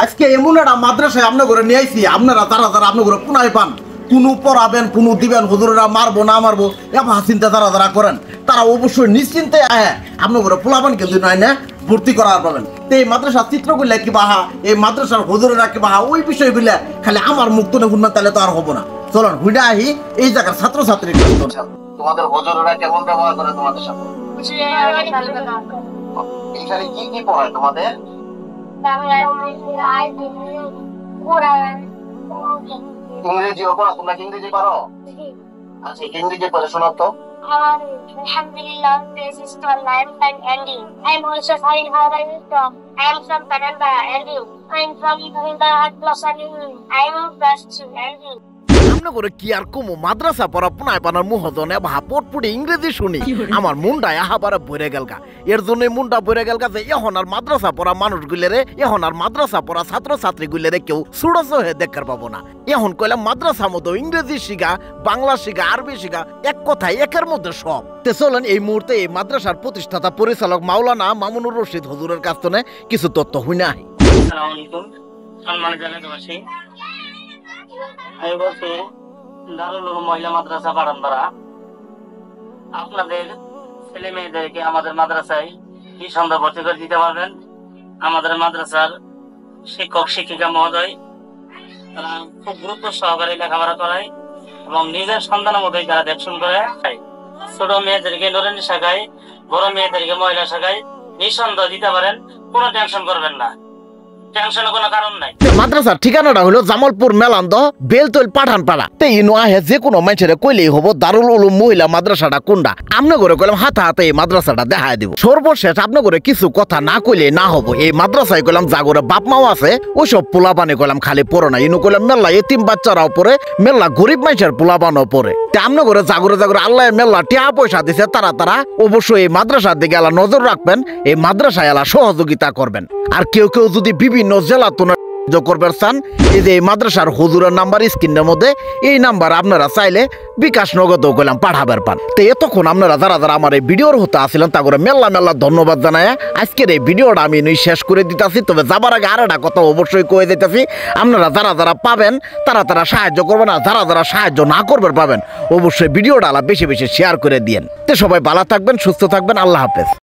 আজকে এমন একটা মাদ্রাসায় আপনার ঘরে নিয়ে আইছি, আপনারা যারা যারা আপনার ঘরে পুনায় পান, কোনো পড়াবেন কোনো দিবেন, হুজুরেরা মারবো না মারবো এবার চিন্তা যারা যারা করেন তারা অবশ্যই নিশ্চিন্তে আপনার ঘরে পোলাবেন কিন্তু নয় না ভর্তি করার পাবেন। তো এই মাদ্রাসার চিত্রগুলো কি বাহা, এই মাদ্রাসার হুজুরেরা কি বাহা, ওই বিষয়গুলো খালি আমার মুক্ত না শুনবেন তাহলে তো আর হবো না। চলুন হুইডা আহি এই জায়গার ছাত্রছাত্রী। তোমাদের হুজুরেরা কেমন ব্যবহার করে তোমাদের সাথে? এখানে কি কি পড়ায় তোমাদের? ইংরেজিও পড়া? তোমরা ইংরেজি পারো? আচ্ছা ইংরেজি পড়ে শোনাও তো। Alhamdulillah, this is called life and ending. I'm also fine. How are you from? I am from Canada, and you? I'm from Canada at Los Angeles. I am plus 2, and you? আমনে করে কি আর কমু, মাদ্রাসা পড়া পুনায় পানার মুহজনে ভাপট পুড়ে ইংরেজি শুনি আমার মুন্ডা আহাবারে বইরে গেলগা। এর জন্য মুন্ডা বইরে গেলগা যে এখন আর মাদ্রাসা পড়া মানুষগুলেরে, এখন আর মাদ্রাসা পড়া ছাত্রছাত্রীগুলেরে কেউ সুরস হয়ে দেখার পাবো না। এখন কইলাম মাদ্রাসা মতো ইংরেজি শিখা, বাংলা শিখা, আরবি শিখা, এক কথায় একের মধ্যে সব। তে চলেন এই মুহূর্তে এই মাদ্রাসার প্রতিষ্ঠাতা পরিচালক মাওলানা মামুনুর রশিদ হুজুরের কাছ থেকে কিছু তথ্য হই না। আসসালামু আলাইকুম সম্মানিত এলাকাবাসী, আমি বলছি দারুল উলুম মহিলা মাদ্রাসা বারান্দারা আপনাদের ছেলে মেয়েদেরকে আমাদের মাদ্রাসায় নিঃসন্দেহে ভর্তি করে দিতে পারবেন। আমাদের মাদ্রাসার শিক্ষক শিক্ষিকা মহোদয় তারা খুব গুরুত্ব সহকারে লেখাপড়া করায় এবং নিজের সন্তানের মতোই তারা দেখশন করে। ছোট মেয়েদেরকে নুরানি শাখায়, বড় মেয়েদেরকে মহিলা শাখায় নিঃসন্দেহে দিতে পারেন, কোনো টেনশন করবেন না, টেনশনের কোনো কারণ নাই। মাদ্রাসার ঠিকানাটা হলো জামালপুর মেলান্দ বেলতল পাঠানপাড়া। তে ইনো আহে যে কোনো মানুষের কইলেই হবো দারুল উলুম মহিলা মাদ্রাসাটা কোনটা। আমনে করে কইলাম হাতে হাতে এই মাদ্রাসাটা দেখায় দিব। সর্বশেষ আপনি করে কিছু কথা না কইলে না হবো। এই মাদ্রাসায় কইলাম জাগরে বাপ মাও আছে, ওইসব পোলাপানে কইলাম খালি পড়ো না। ইনো কইলাম মেলা এতিম বাচ্চারাও পড়ে, মেলা গরিব মানুষের পোলাপানও পড়ে। তে আমনে করে জাগরে জাগরে আল্লাহ মেলা টিয়া পয়সা দিছে, তারা অবশ্যই এই মাদ্রাসার দিকে আলা নজর রাখবেন, এই মাদ্রাসায় আলা সহযোগিতা করবেন। আর কেউ কেউ যদি বিভিন্ন জেলা করবেন চান, এই যে মাদ্রাসার হুজুরের নাম্বার স্ক্রিনের মধ্যে, এই নাম্বার আপনারা চাইলে বিকাশ নগদ কইলাম পাঠাবার পান। তো এতক্ষণ আপনারা যারা যারা আমার এই ভিডিওর হতে আসছিলেন তা করে মেলা মেলা ধন্যবাদ জানায় আজকের এই ভিডিওটা আমি শেষ করে দিতেছি। তবে যাবার আগে আর একটা কথা অবশ্যই কয়ে দিতেছি, আপনারা যারা যারা পাবেন তারা সাহায্য করবেন, আর যারা যারা সাহায্য না করবেন পাবেন অবশ্যই ভিডিওটা বেশি বেশি শেয়ার করে দিয়েন। তো সবাই ভালো থাকবেন, সুস্থ থাকবেন, আল্লাহ হাফেজ।